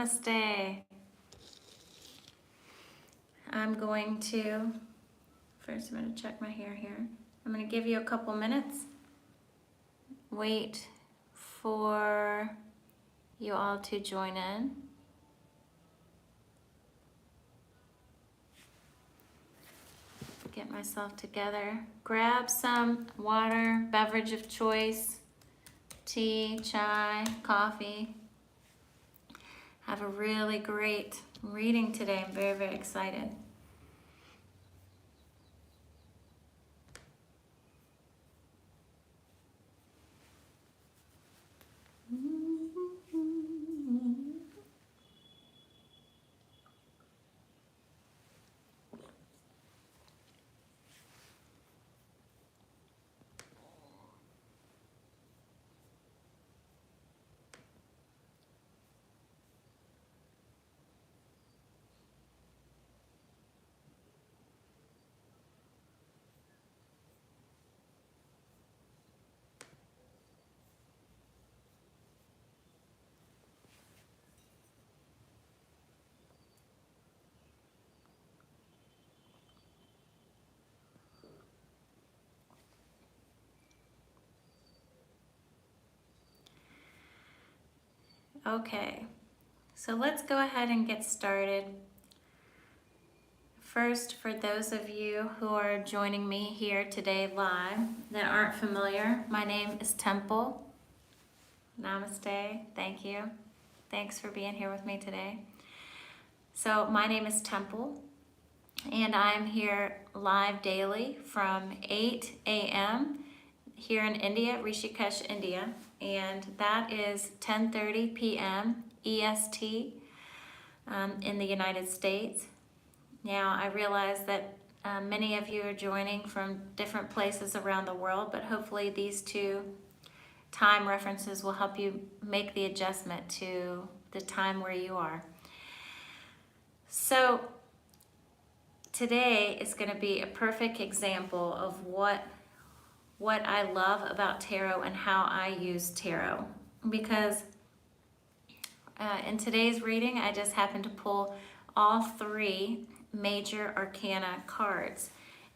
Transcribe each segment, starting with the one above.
Namaste. I'm going to, first I'm going to check my hair here. I'm going to give you a couple minutes. Wait for you all to join in. Get myself together. Grab some water, beverage of choice, tea, chai, coffee. Have a really great reading today. I'm very, very excited. Okay, so let's go ahead and get started. First, for those of you who are joining me here today live that aren't familiar, my name is Temple. Namaste, thank you. Thanks for being here with me today. So my name is Temple, and I'm here live daily from 8 a.m. here in India, Rishikesh, India, and that is 10:30 p.m. EST in the United States. Now, I realize that many of you are joining from different places around the world, but hopefully these two time references will help you make the adjustment to the time where you are. So today is going to be a perfect example of what I love about tarot and how I use tarot, because in today's reading I just happened to pull all three major arcana cards,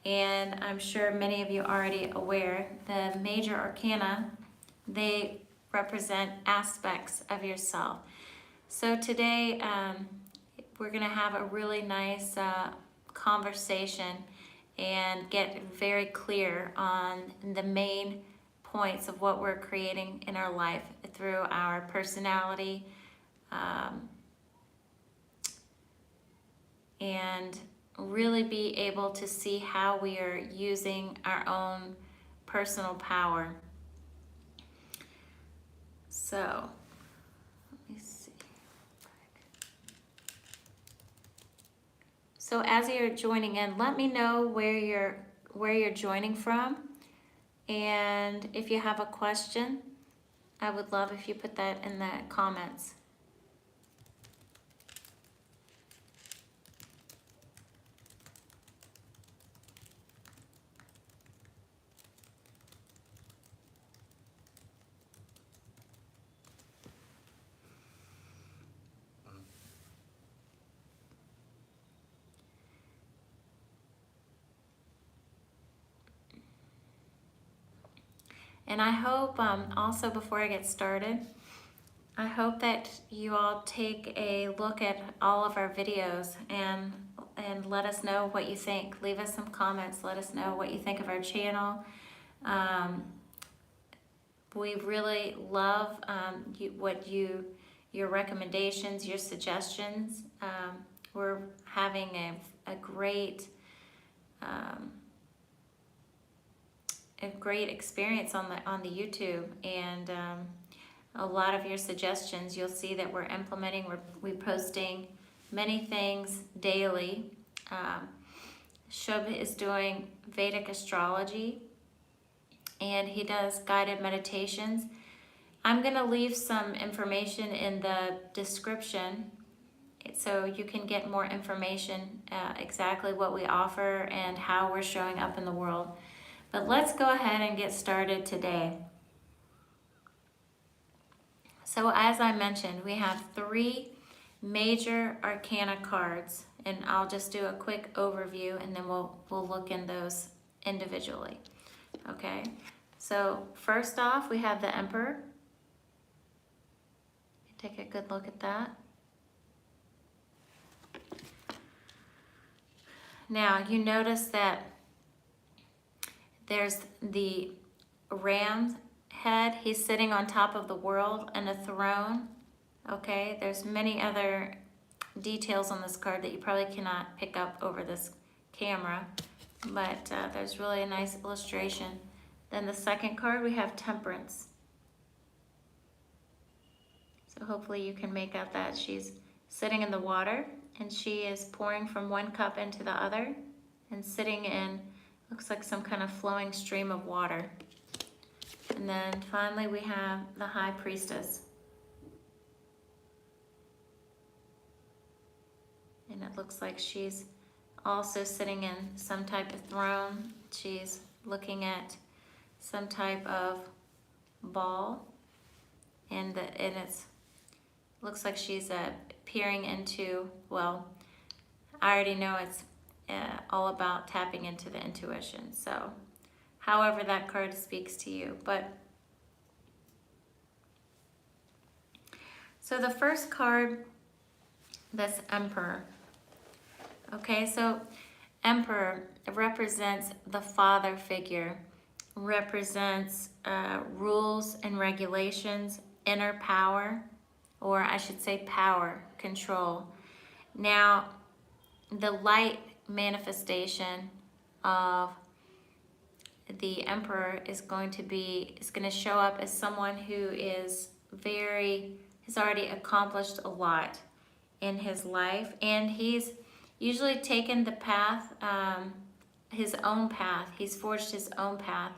and I'm sure many of you are already aware the major arcana, they represent aspects of yourself. So today we're going to have a really nice conversation and get very clear on the main points of what we're creating in our life through our personality, and really be able to see how we are using our own personal power. So, let me see. So as you're joining in, let me know where you're joining from, and if you have a question, I would love if you put that in the comments. And I hope, also before I get started, I hope that you all take a look at all of our videos and let us know what you think. Leave us some comments. Let us know what you think of our channel. We really love your recommendations, your suggestions. We're having a great experience on the YouTube, and a lot of your suggestions you'll see that we're implementing. We're posting many things daily. Shubh is doing Vedic astrology, and he does guided meditations. I'm going to leave some information in the description so you can get more information, exactly what we offer and how we're showing up in the world. But let's go ahead and get started today. So as I mentioned, we have three major arcana cards, and I'll just do a quick overview and then we'll look in those individually. Okay, so first off we have the Emperor. Take a good look at that. Now you notice that there's the ram's head. He's sitting on top of the world and a throne. Okay, there's many other details on this card that you probably cannot pick up over this camera, but there's really a nice illustration. Then the second card, we have Temperance. So hopefully you can make out that she's sitting in the water and she is pouring from one cup into the other and sitting in, looks like some kind of flowing stream of water. And then finally we have the High Priestess. And it looks like she's also sitting in some type of throne. She's looking at some type of ball, and it's looks like she's peering into, well, I already know it's all about tapping into the intuition. So however that card speaks to you. But so the first card, this Emperor. Okay, so Emperor represents the father figure, represents rules and regulations, inner power, or I should say power, control. Now, the light manifestation of the Emperor is going to show up as someone who has already accomplished a lot in his life, and he's usually taken the path, his own path. He's forged his own path.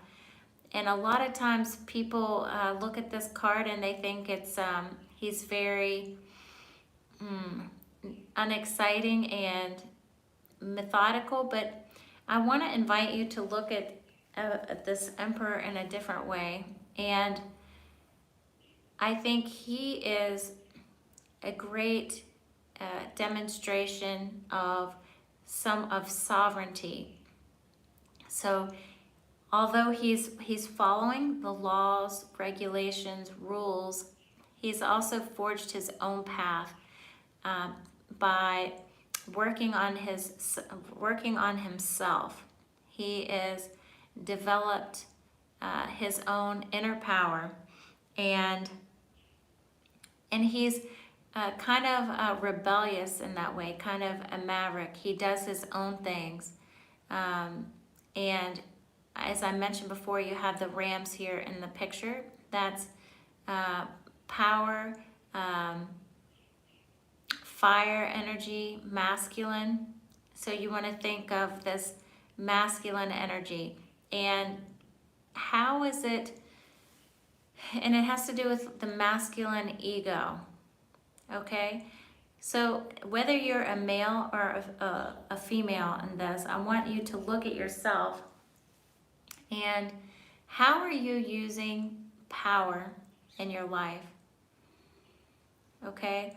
And a lot of times people look at this card and they think it's he's very unexciting and methodical, but I want to invite you to look at this Emperor in a different way. And I think he is a great demonstration of sovereignty. So although he's following the laws, regulations, rules, he's also forged his own path by working on himself. He is developed his own inner power, and he's kind of rebellious in that way, kind of a maverick. He does his own things. And as I mentioned before, you have the rams here in the picture. That's power, fire energy, masculine. So you want to think of this masculine energy. And how is it, and it has to do with the masculine ego. Okay, so whether you're a male or a female in this, I want you to look at yourself and how are you using power in your life? Okay,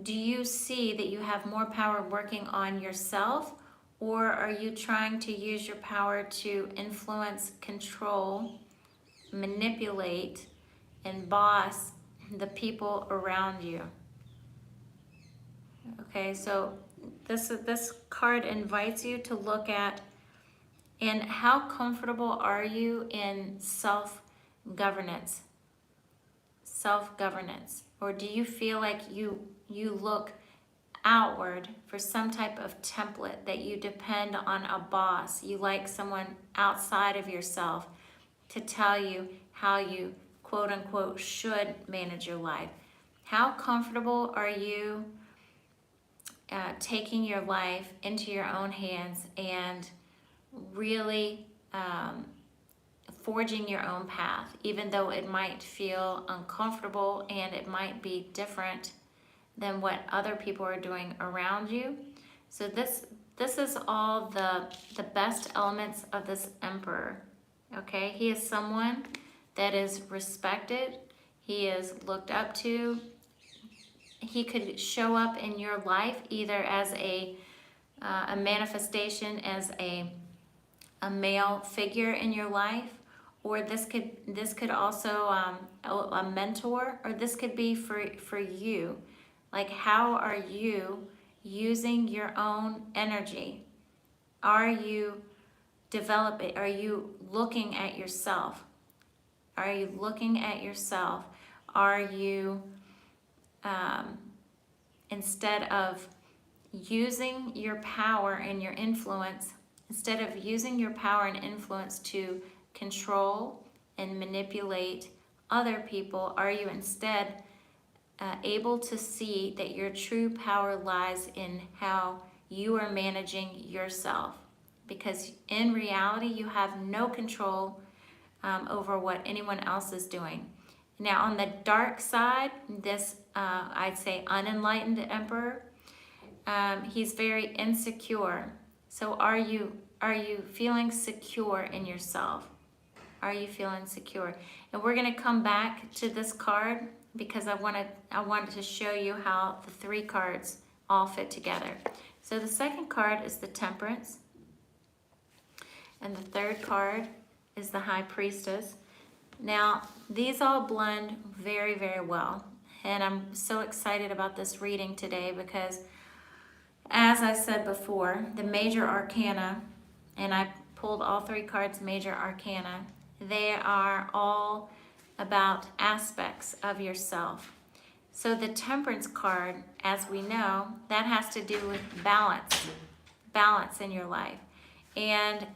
do you see that you have more power working on yourself, or are you trying to use your power to influence, control, manipulate, and boss the people around you? Okay, so this card invites you to look at, and how comfortable are you in self-governance? Self-governance. Or do you feel like you look outward for some type of template, that you depend on a boss? You like someone outside of yourself to tell you how you quote unquote should manage your life. How comfortable are you taking your life into your own hands and really forging your own path, even though it might feel uncomfortable and it might be different than what other people are doing around you? So this is all the best elements of this Emperor. Okay, he is someone that is respected, he is looked up to, he could show up in your life either as a manifestation, as a male figure in your life, or this could also a mentor, or this could be for you. Like, how are you using your own energy? Are you developing? Are you looking at yourself? Are you looking at yourself? Are you, instead of using your power and your influence, instead of using your power and influence to control and manipulate other people, are you instead able to see that your true power lies in how you are managing yourself? Because in reality, you have no control over what anyone else is doing. Now, on the dark side, this I'd say unenlightened emperor, he's very insecure. So are you feeling secure in yourself? Are you feeling secure? And we're going to come back to this card because I wanted to show you how the three cards all fit together. So the second card is the Temperance, and the third card is the High Priestess. Now, these all blend very, very well, and I'm so excited about this reading today because, as I said before, the major arcana, and I pulled all three cards major arcana, they are all about aspects of yourself. So the Temperance card, as we know, that has to do with balance in your life. And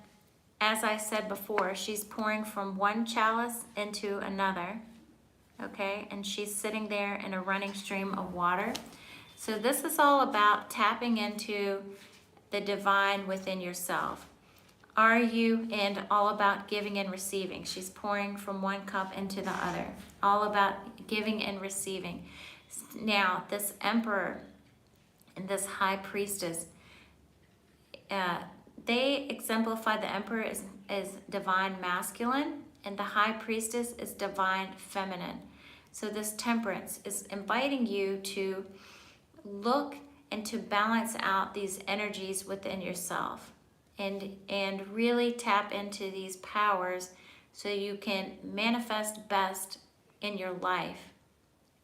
as I said before, she's pouring from one chalice into another, okay? And she's sitting there in a running stream of water. So this is all about tapping into the divine within yourself. Are you, and all about giving and receiving. She's pouring from one cup into the other. All about giving and receiving. Now, this Emperor and this High Priestess, they exemplify the Emperor as divine masculine, and the High Priestess is divine feminine. So this Temperance is inviting you to look and to balance out these energies within yourself, and really tap into these powers so you can manifest best in your life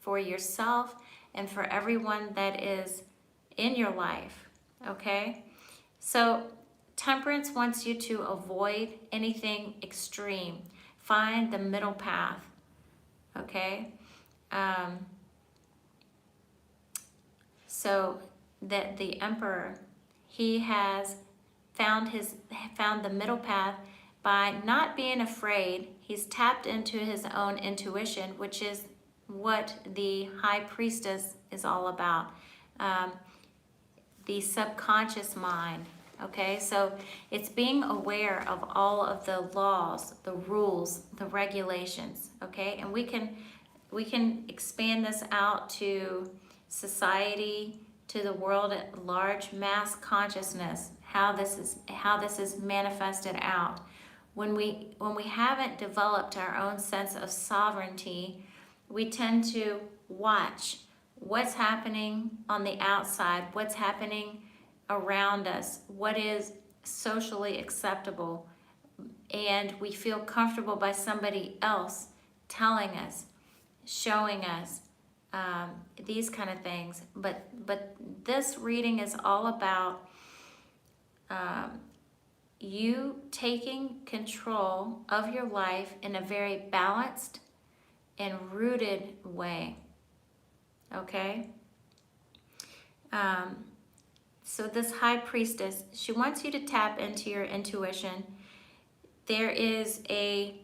for yourself and for everyone that is in your life, okay? So Temperance wants you to avoid anything extreme. Find the middle path, okay? So that the Emperor, he has found the middle path by not being afraid. He's tapped into his own intuition, which is what the High Priestess is all about. The subconscious mind. Okay, so it's being aware of all of the laws, the rules, the regulations. Okay, and we can expand this out to society, to the world at large, mass consciousness. How this is manifested out. When we haven't developed our own sense of sovereignty, we tend to watch what's happening on the outside, what's happening around us, what is socially acceptable, and we feel comfortable by somebody else telling us, showing us these kind of things. But this reading is all about you taking control of your life in a very balanced and rooted way, okay? So this High Priestess, she wants you to tap into your intuition. The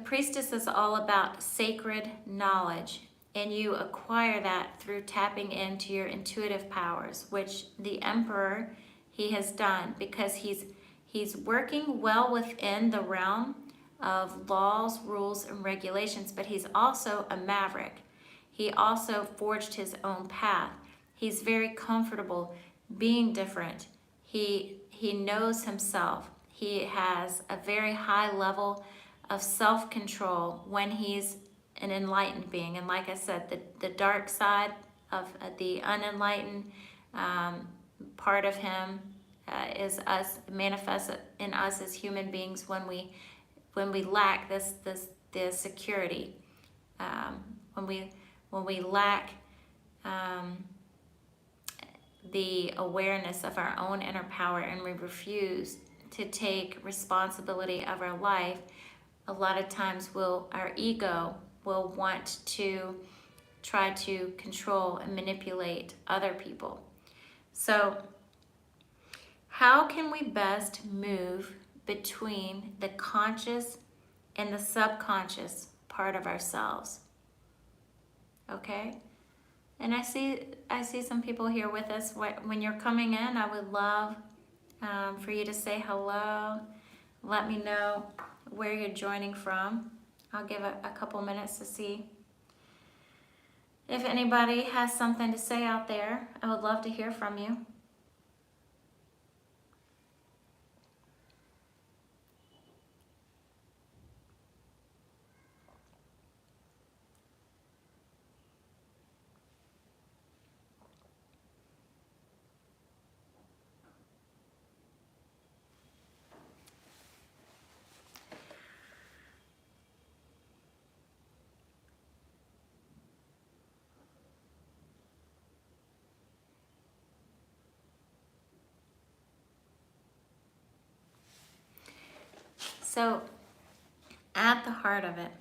Priestess is all about sacred knowledge, and you acquire that through tapping into your intuitive powers, which the Emperor, he has done, because he's working well within the realm of laws, rules, and regulations, but he's also a maverick. He also forged his own path. He's very comfortable being different. He knows himself. He has a very high level of self-control when he's an enlightened being. And like I said, the dark side of the unenlightened part of him is us, manifests in us as human beings when we lack this security, when we lack the awareness of our own inner power, and we refuse to take responsibility of our life. A lot of times our ego will want to try to control and manipulate other people. So how can we best move between the conscious and the subconscious part of ourselves? Okay? And I see some people here with us. When you're coming in, I would love for you to say hello. Let me know where you're joining from. I'll give a couple minutes to see if anybody has something to say out there. I would love to hear from you. So, at the heart of it,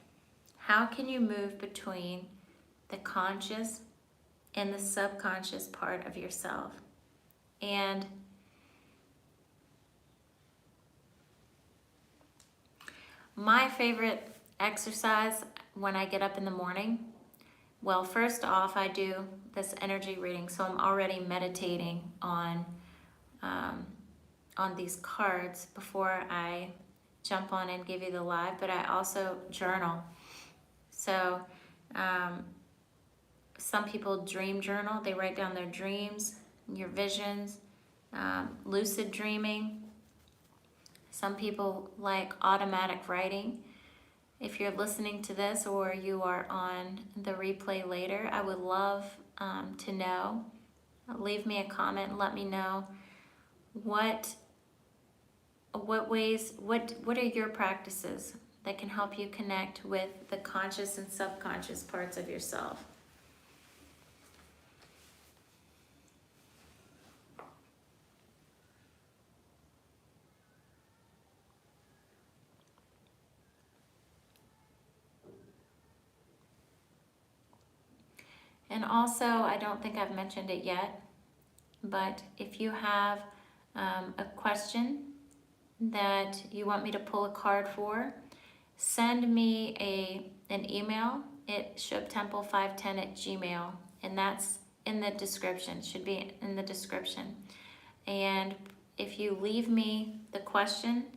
how can you move between the conscious and the subconscious part of yourself? And my favorite exercise when I get up in the morning, well, first off, I do this energy reading, so I'm already meditating on these cards before I jump on and give you the live, but I also journal. So some people dream journal. They write down their dreams, your visions, lucid dreaming. Some people like automatic writing. If you're listening to this or you are on the replay later, I would love to know. Leave me a comment and let me know what are your practices that can help you connect with the conscious and subconscious parts of yourself. And also, I don't think I've mentioned it yet, but if you have a question that you want me to pull a card for, send me an email at shubtemple510@gmail.com, and that's in the description, should be in the description. And if you leave me the question,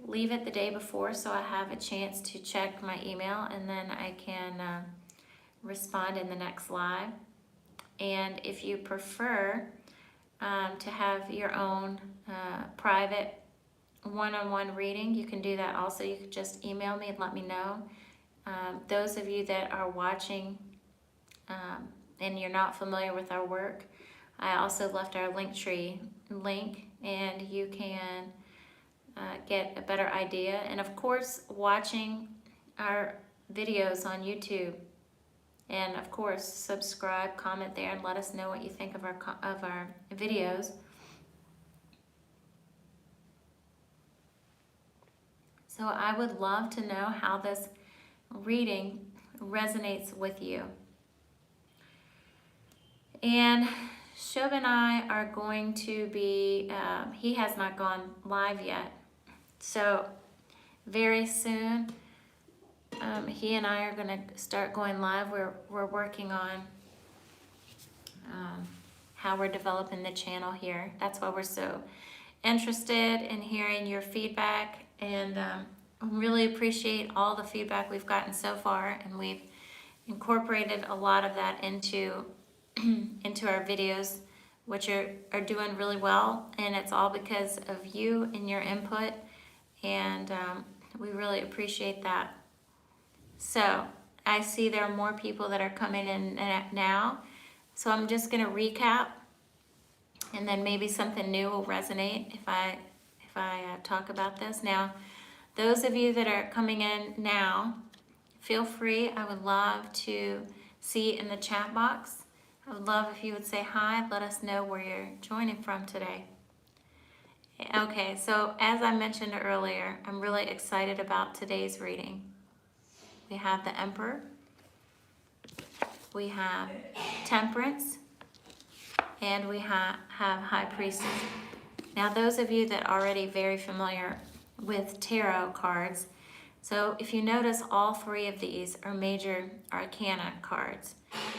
leave it the day before so I have a chance to check my email, and then I can respond in the next live. And if you prefer to have your own private one-on-one reading, you can do that also. You can just email me and let me know. Those of you that are watching and you're not familiar with our work, I also left our Linktree link, and you can get a better idea. And of course, watching our videos on YouTube. And of course, subscribe, comment there, and let us know what you think of our videos. So I would love to know how this reading resonates with you. And Shubh and I are going to be, he has not gone live yet. So very soon, he and I are going to start going live. We're working on how we're developing the channel here. That's why we're so interested in hearing your feedback, and really appreciate all the feedback we've gotten so far, and we've incorporated a lot of that into our videos, which are doing really well, and it's all because of you and your input, and we really appreciate that. So I see there are more people that are coming in now. So I'm just going to recap, and then maybe something new will resonate if I talk about this. Now, those of you that are coming in now, feel free. I would love to see in the chat box. I would love if you would say hi. Let us know where you're joining from today. Okay, so as I mentioned earlier, I'm really excited about today's reading. We have the Emperor, we have Temperance, and we have High Priestess. Now, those of you that are already very familiar with tarot cards, so if you notice, all three of these are major arcana cards.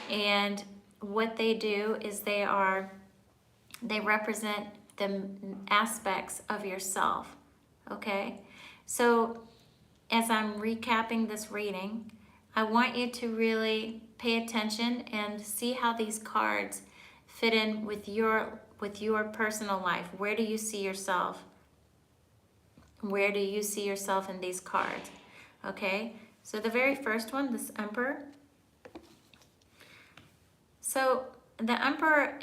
And what they do is they represent the aspects of yourself, okay? So as I'm recapping this reading, I want you to really pay attention and see how these cards fit in with your personal life. Where do you see yourself? Where do you see yourself in these cards? Okay, so the very first one, this Emperor. So the Emperor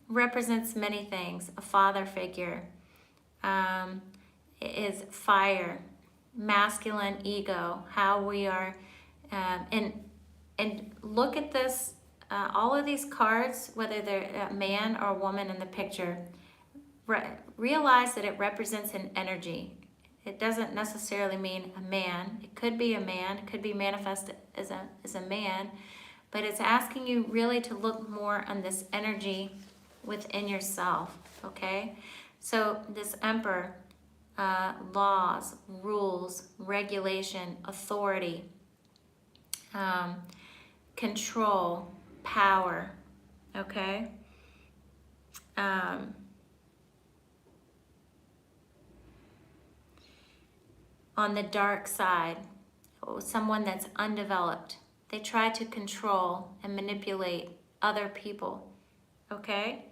represents many things. A father figure, is fire, masculine ego, how we are, and look at this, all of these cards, whether they're a man or a woman in the picture, realize that it represents an energy. It doesn't necessarily mean a man. It could be a man, it could be manifested as a man, but it's asking you really to look more on this energy within yourself, okay? So this Emperor, laws, rules, regulation, authority, control, power, okay? On the dark side, someone that's undeveloped. They try to control and manipulate other people, okay?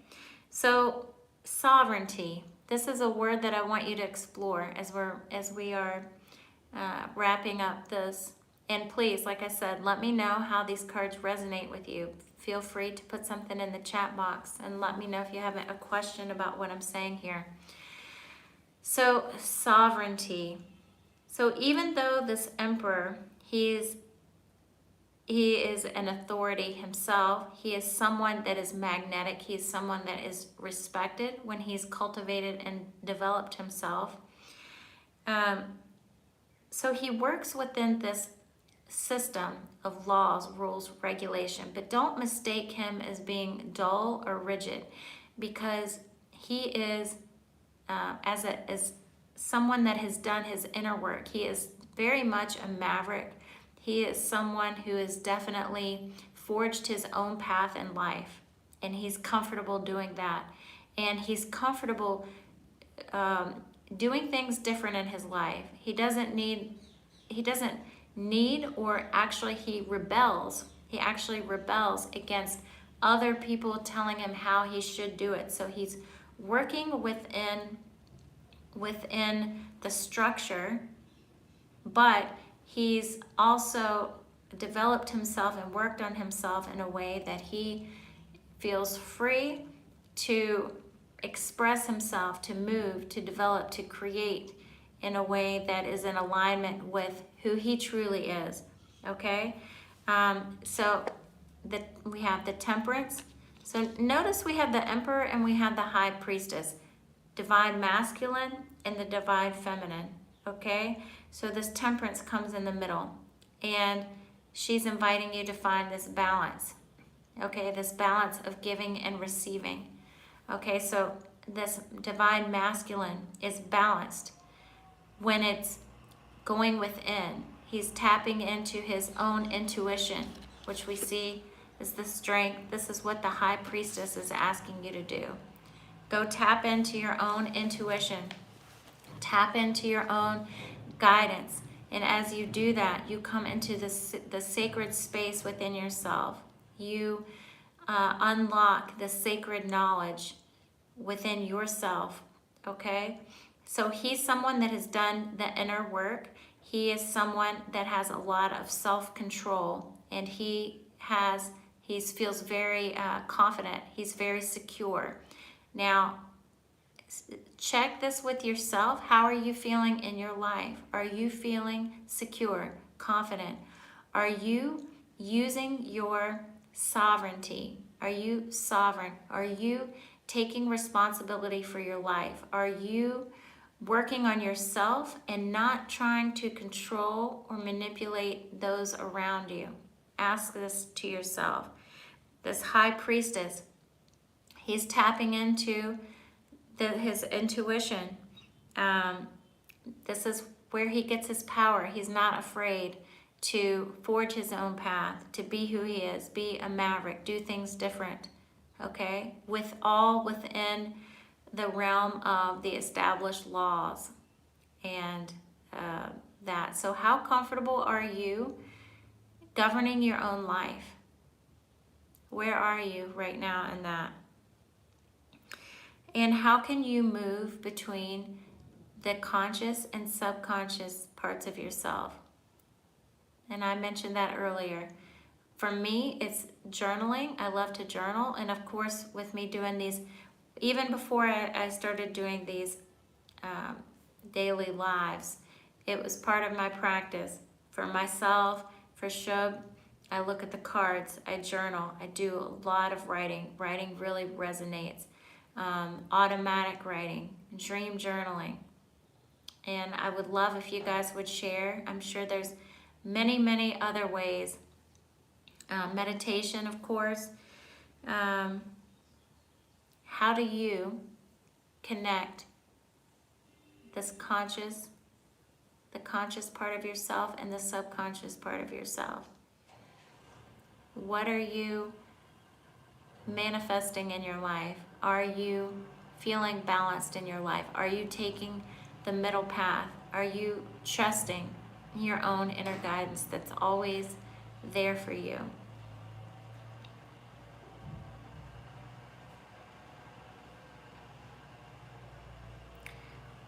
So sovereignty, this is a word that I want you to explore as we are wrapping up this. And please, like I said, let me know how these cards resonate with you. Feel free to put something in the chat box and let me know if you have a question about what I'm saying here. So sovereignty. So even though this Emperor, he is an authority himself, he is someone that is magnetic, he is someone that is respected when he's cultivated and developed himself. So he works within this system of laws, rules, regulation, but don't mistake him as being dull or rigid, because he is, as someone that has done his inner work, he is very much a maverick. He is someone who has definitely forged his own path in life, and he's comfortable doing that. And he's comfortable doing things different in his life. He doesn't need, or actually he rebels. He actually rebels against other people telling him how he should do it. So he's working within the structure, but he's also developed himself and worked on himself in a way that he feels free to express himself, to move, to develop, to create in a way that is in alignment with who he truly is, okay? So we have the Temperance. So notice we have the Emperor and we have the High Priestess, divine masculine and the divine feminine, okay? So this Temperance comes in the middle, and she's inviting you to find this balance, okay? This balance of giving and receiving, okay? So this divine masculine is balanced when it's going within. He's tapping into his own intuition, which we see is the strength. This is what the High Priestess is asking you to do. Go tap into your own intuition. Tap into your own guidance. And as you do that, you come into the sacred space within yourself. You unlock the sacred knowledge within yourself, okay? So he's someone that has done the inner work. He is someone that has a lot of self-control, and he feels very confident. He's very secure. Now, check this with yourself. How are you feeling in your life? Are you feeling secure, confident? Are you using your sovereignty? Are you sovereign? Are you taking responsibility for your life? Are you working on yourself and not trying to control or manipulate those around you? Ask this to yourself. This high priestess, he's tapping into his intuition. This is where he gets his power. He's not afraid to forge his own path, to be who he is, be a maverick, do things different, okay? With all within the realm of the established laws and that. So how comfortable are you governing your own life? Where are you right now in that? And how can you move between the conscious and subconscious parts of yourself? And I mentioned that earlier. For me, it's journaling. I love to journal. And of course, with me doing these, even before I started doing these daily lives, it was part of my practice. For myself, for Shubh, I look at the cards, I journal, I do a lot of writing. Writing really resonates. Automatic writing, dream journaling. And I would love if you guys would share. I'm sure there's many, many other ways. Meditation, of course. How do you connect the conscious part of yourself and the subconscious part of yourself? What are you manifesting in your life? Are you feeling balanced in your life? Are you taking the middle path? Are you trusting your own inner guidance that's always there for you?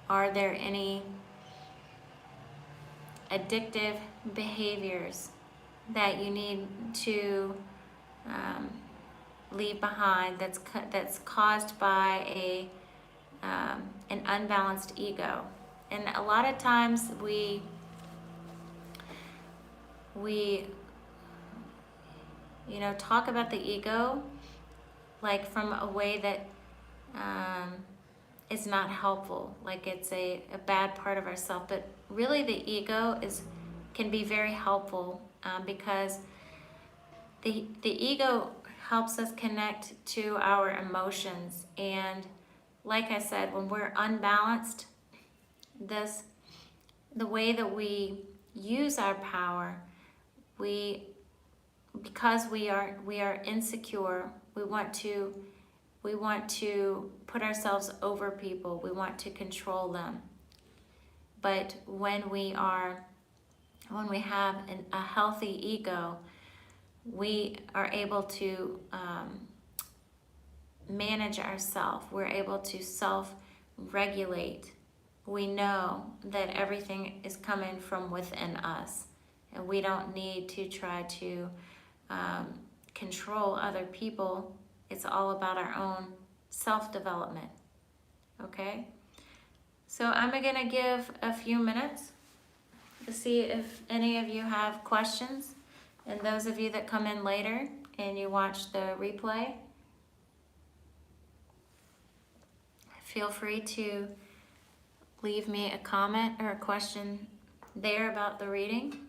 Are there any addictive behaviors that you need to leave behind that's caused by an unbalanced ego? And a lot of times we talk about the ego like from a way that is not helpful, like it's a bad part of ourselves. But really the ego can be very helpful because the ego helps us connect to our emotions. And like I said, when we're unbalanced, the way that we use our power, because we are insecure, we want to put ourselves over people. We want to control them. But when we have a healthy ego, we are able to manage ourselves. We're able to self-regulate. We know that everything is coming from within us, and we don't need to try to control other people. It's all about our own self-development, okay? So I'm gonna give a few minutes to see if any of you have questions. And those of you that come in later and you watch the replay, feel free to leave me a comment or a question there about the reading.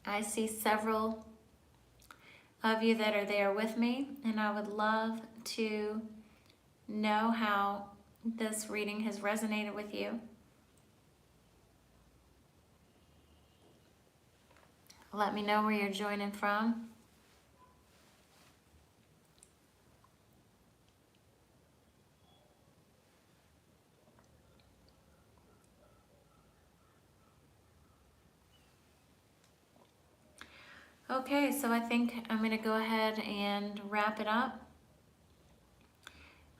I see several of you that are there with me, and I would love to know how this reading has resonated with you. Let me know where you're joining from. Okay, so I think I'm going to go ahead and wrap it up.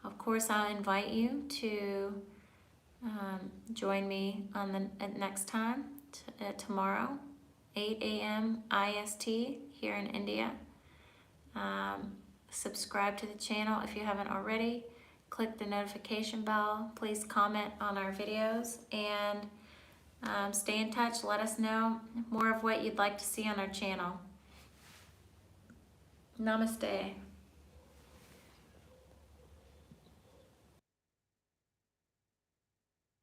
Of course, I'll invite you to join me on the next time, tomorrow, 8 a.m. IST here in India. Subscribe to the channel if you haven't already. Click the notification bell. Please comment on our videos and stay in touch. Let us know more of what you'd like to see on our channel. Namaste.